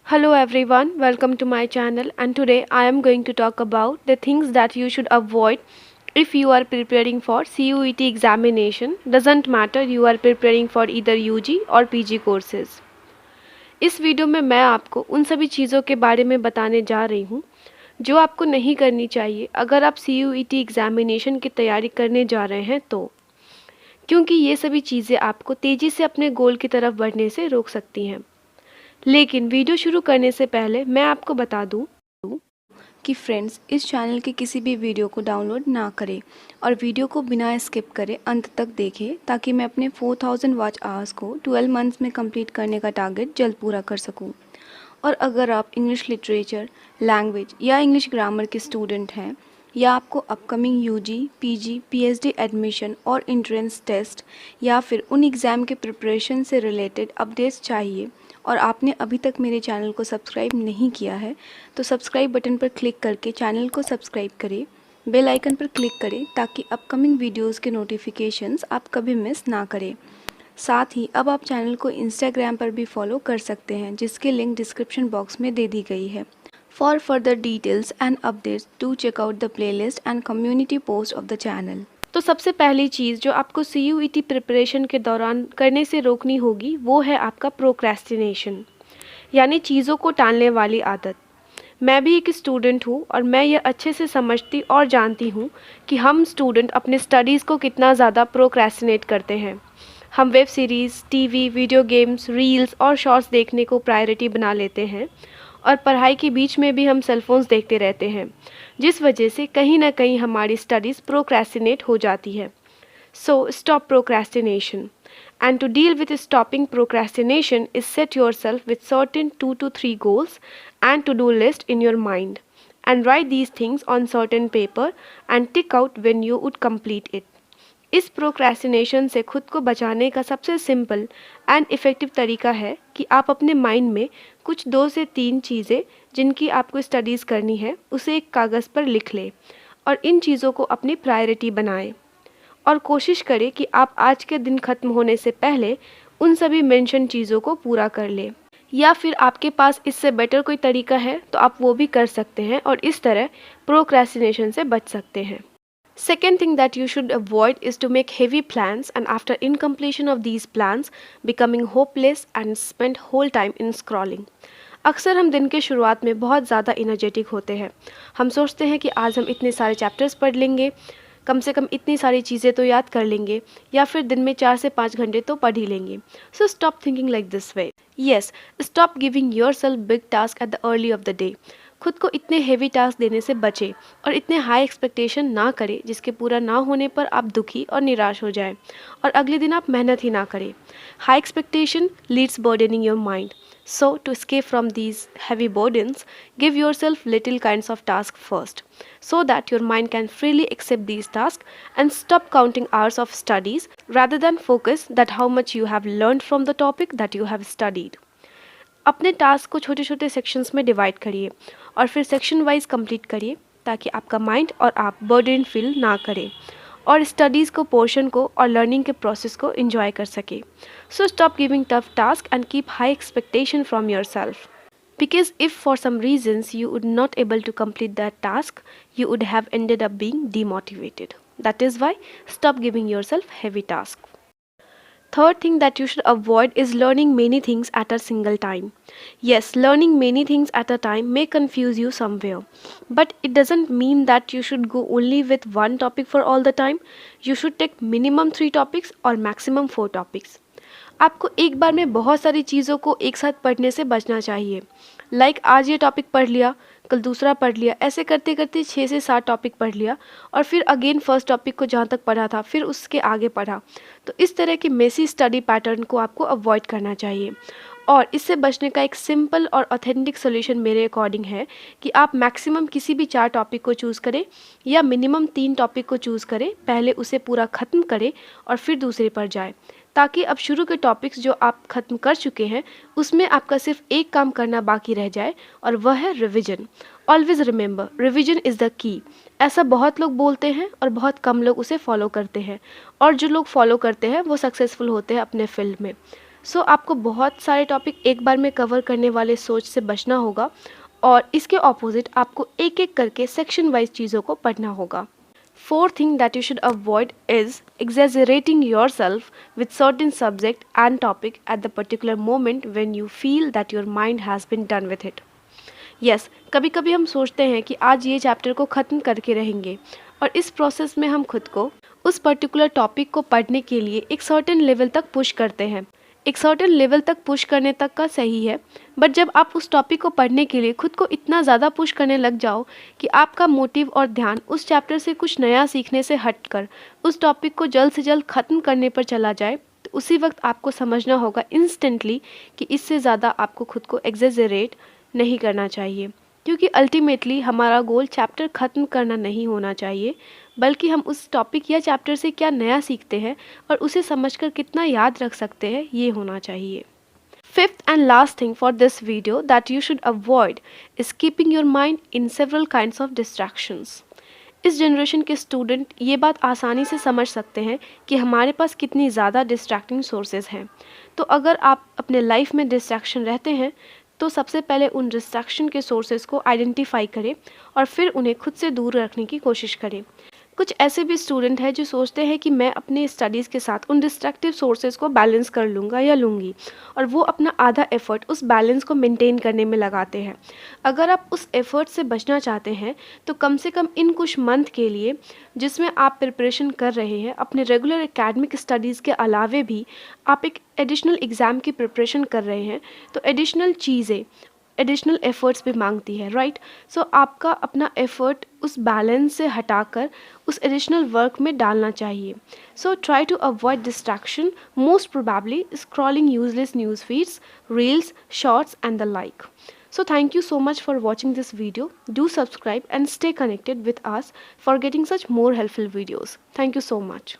Hello everyone, welcome to my channel, and today I am going to talk about the things that you should avoid if you are preparing for CUET examination. Doesn't matter you are preparing for either UG or PG courses. इस video में मैं आपको उन सभी चीज़ों के बारे में बताने जा रही हूँ जो आपको नहीं करनी चाहिए अगर आप CUET एग्जामिनेशन की तैयारी करने जा रहे हैं तो, क्योंकि ये सभी चीज़ें आपको तेज़ी से अपने गोल की तरफ बढ़ने से रोक सकती हैं। लेकिन वीडियो शुरू करने से पहले मैं आपको बता दूं कि फ्रेंड्स इस चैनल के किसी भी वीडियो को डाउनलोड ना करें और वीडियो को बिना स्किप करे अंत तक देखें ताकि मैं अपने 4000 वॉच आवर्स को 12 मंथ्स में कंप्लीट करने का टारगेट जल्द पूरा कर सकूं। और अगर आप इंग्लिश लिटरेचर, लैंग्वेज या इंग्लिश ग्रामर के स्टूडेंट हैं या आपको upcoming UG, PG, PhD admission और एंट्रेंस टेस्ट या फिर उन एग्ज़ाम के प्रिपरेशन से रिलेटेड अपडेट्स चाहिए और आपने अभी तक मेरे चैनल को सब्सक्राइब नहीं किया है तो सब्सक्राइब बटन पर क्लिक करके चैनल को सब्सक्राइब करें, बेल आइकन पर क्लिक करें ताकि अपकमिंग वीडियोस के नोटिफिकेशंस आप कभी मिस ना करें। साथ ही अब आप चैनल को इंस्टाग्राम पर भी फॉलो कर सकते हैं जिसकी लिंक डिस्क्रिप्शन बॉक्स में दे दी गई है। For further details and updates do check out the playlist and community post of the channel. तो सबसे पहली चीज़ जो आपको CUET प्रिपरेशन के दौरान करने से रोकनी होगी वो है आपका प्रोक्रेस्टिनेशन, यानी चीज़ों को टालने वाली आदत। मैं भी एक स्टूडेंट हूँ और मैं ये अच्छे से समझती और जानती हूँ कि हम स्टूडेंट अपने स्टडीज़ को कितना ज़्यादा प्रोक्रेस्टिनेट करते हैं। हम web series, TV, video games, reels और शॉर्ट्स देखने को प्रायोरिटी बना लेते हैं और पढ़ाई के बीच में भी हम सेलफोन्स देखते रहते हैं, जिस वजह से कहीं ना कहीं हमारी स्टडीज़ प्रोक्रेस्टिनेट हो जाती है। So stop procrastination, and to deal with stopping procrastination is set yourself with certain 2 to 3 goals and to-do list in your mind and write these things on certain paper and tick out when you would complete it. इस procrastination से खुद को बचाने का सबसे simple and effective तरीका है कि आप अपने माइंड में कुछ 2 से 3 चीज़ें जिनकी आपको स्टडीज़ करनी है उसे एक कागज़ पर लिख लें और इन चीज़ों को अपनी प्रायोरिटी बनाएं और कोशिश करें कि आप आज के दिन ख़त्म होने से पहले उन सभी मेंशन चीज़ों को पूरा कर लें। या फिर आपके पास इससे बेटर कोई तरीका है तो आप वो भी कर सकते हैं और इस तरह प्रोक्रेस्टिनेशन से बच सकते हैं। Second thing that you should avoid is to make heavy plans and after incompletion of these plans becoming hopeless and spend whole time in scrolling. अक्सर हम दिन के शुरुआत में बहुत ज़्यादा इनर्जेटिक होते हैं। हम सोचते हैं कि आज हम इतने सारे चैप्टर्स पढ़ लेंगे, कम से कम इतनी सारी चीज़ें तो याद कर लेंगे या फिर दिन में 4 से 5 घंटे तो पढ़ ही लेंगे। So stop thinking like this way. Yes, stop giving yourself big task at the early of the day. खुद को इतने हेवी टास्क देने से बचें और इतने हाई एक्सपेक्टेशन ना करें जिसके पूरा ना होने पर आप दुखी और निराश हो जाएं और अगले दिन आप मेहनत ही ना करें। High expectation leads burdening your mind. So to escape from these heavy burdens, give yourself little kinds of tasks first so that your mind can freely accept these tasks and stop counting hours of studies rather than focus that how much you have learned from the topic that you have studied. अपने task को छोटे छोटे sections में divide करिए और फिर section wise complete करिए ताकि आपका माइंड और आप बर्डन फील ना करें और स्टडीज़ को, पोर्शन को और लर्निंग के प्रोसेस को एंजॉय कर सके। So stop giving tough task and keep high expectation from your self because if for some reasons you would not able to complete that task, you would have ended up being demotivated. That is why stop giving yourself heavy tasks. Third thing that you should avoid is learning many things at a single time. Yes, learning many things at a time may confuse you somewhere, but it doesn't mean that you should go only with one topic for all the time. You should take minimum 3 topics or maximum 4 topics. आपको एक बार में बहुत सारी चीज़ों को एक साथ पढ़ने से बचना चाहिए। लाइक आज ये टॉपिक पढ़ लिया, कल दूसरा पढ़ लिया, ऐसे करते करते 6 से 7 टॉपिक पढ़ लिया और फिर अगेन फर्स्ट टॉपिक को जहाँ तक पढ़ा था फिर उसके आगे पढ़ा। तो इस तरह की मेसी स्टडी पैटर्न को आपको अवॉइड करना चाहिए और इससे बचने का एक सिंपल और ऑथेंटिक सोल्यूशन मेरे अकॉर्डिंग है कि आप मैक्सिमम किसी भी 4 टॉपिक को चूज़ करें या मिनिमम 3 टॉपिक को चूज़ करें, पहले उसे पूरा ख़त्म करें और फिर दूसरे पर जाएं ताकि अब शुरू के टॉपिक्स जो आप ख़त्म कर चुके हैं उसमें आपका सिर्फ एक काम करना बाकी रह जाए और वह है revision. Always remember, revision is the key. ऐसा बहुत लोग बोलते हैं और बहुत कम लोग उसे फॉलो करते हैं और जो लोग फॉलो करते हैं वो सक्सेसफुल होते हैं अपने फील्ड में। सो आपको बहुत सारे टॉपिक एक बार में कवर करने वाले सोच से बचना होगा और इसके ऑपोजिट आपको एक एक करके सेक्शन वाइज चीज़ों को पढ़ना होगा। Fourth thing that you should avoid is exaggerating yourself with certain subject and topic at the particular moment when you feel that your mind has been done with it. Yes, कभी कभी हम सोचते हैं कि आज ये चैप्टर को ख़त्म करके रहेंगे और इस प्रोसेस में हम खुद को उस पर्टिकुलर टॉपिक को पढ़ने के लिए एक सर्टेन लेवल तक पुश करते हैं। एक सर्टेन लेवल तक पुश करने तक का सही है, बट जब आप उस टॉपिक को पढ़ने के लिए खुद को इतना ज़्यादा पुश करने लग जाओ कि आपका मोटिव और ध्यान उस चैप्टर से कुछ नया सीखने से हटकर उस टॉपिक को जल्द से जल्द ख़त्म करने पर चला जाए, तो उसी वक्त आपको समझना होगा इंस्टेंटली कि इससे ज़्यादा आपको खुद को एग्जेजरेट नहीं करना चाहिए, क्योंकि अल्टीमेटली हमारा गोल चैप्टर ख़त्म करना नहीं होना चाहिए, बल्कि हम उस टॉपिक या चैप्टर से क्या नया सीखते हैं और उसे समझकर कितना याद रख सकते हैं, ये होना चाहिए। Fifth and last thing for this video that you should avoid is keeping your mind in several kinds of distractions. इस जनरेशन के स्टूडेंट ये बात आसानी से समझ सकते हैं कि हमारे पास कितनी ज़्यादा डिस्ट्रैक्टिंग सोर्सेज हैं। तो अगर आप अपने लाइफ में डिस्ट्रैक्शन रहते हैं तो सबसे पहले उन डिस्ट्रैक्शन के सोर्सेज को आइडेंटिफाई करें और फिर उन्हें खुद से दूर रखने की कोशिश करें। कुछ ऐसे भी स्टूडेंट हैं जो सोचते हैं कि मैं अपने स्टडीज़ के साथ उन डिस्ट्रैक्टिव सोर्सेज को बैलेंस कर लूँगा या लूँगी, और वो अपना आधा एफर्ट उस बैलेंस को मेंटेन करने में लगाते हैं। अगर आप उस एफर्ट से बचना चाहते हैं तो कम से कम इन कुछ मंथ के लिए जिसमें आप प्रिपरेशन कर रहे हैं, अपने रेगुलर एकेडमिक स्टडीज़ के अलावे भी आप एक एडिशनल एग्ज़ाम की प्रिपरेशन कर रहे हैं, तो एडिशनल चीज़ें एडिशनल एफर्ट्स भी मांगती है, राइट। सो आपका अपना एफर्ट उस बैलेंस से हटाकर उस एडिशनल वर्क में डालना चाहिए। So try to avoid distraction, most probably scrolling useless news feeds, reels, shorts and the like. So thank you so much for watching this video. Do subscribe and stay connected with us for getting such more helpful videos. Thank you so much.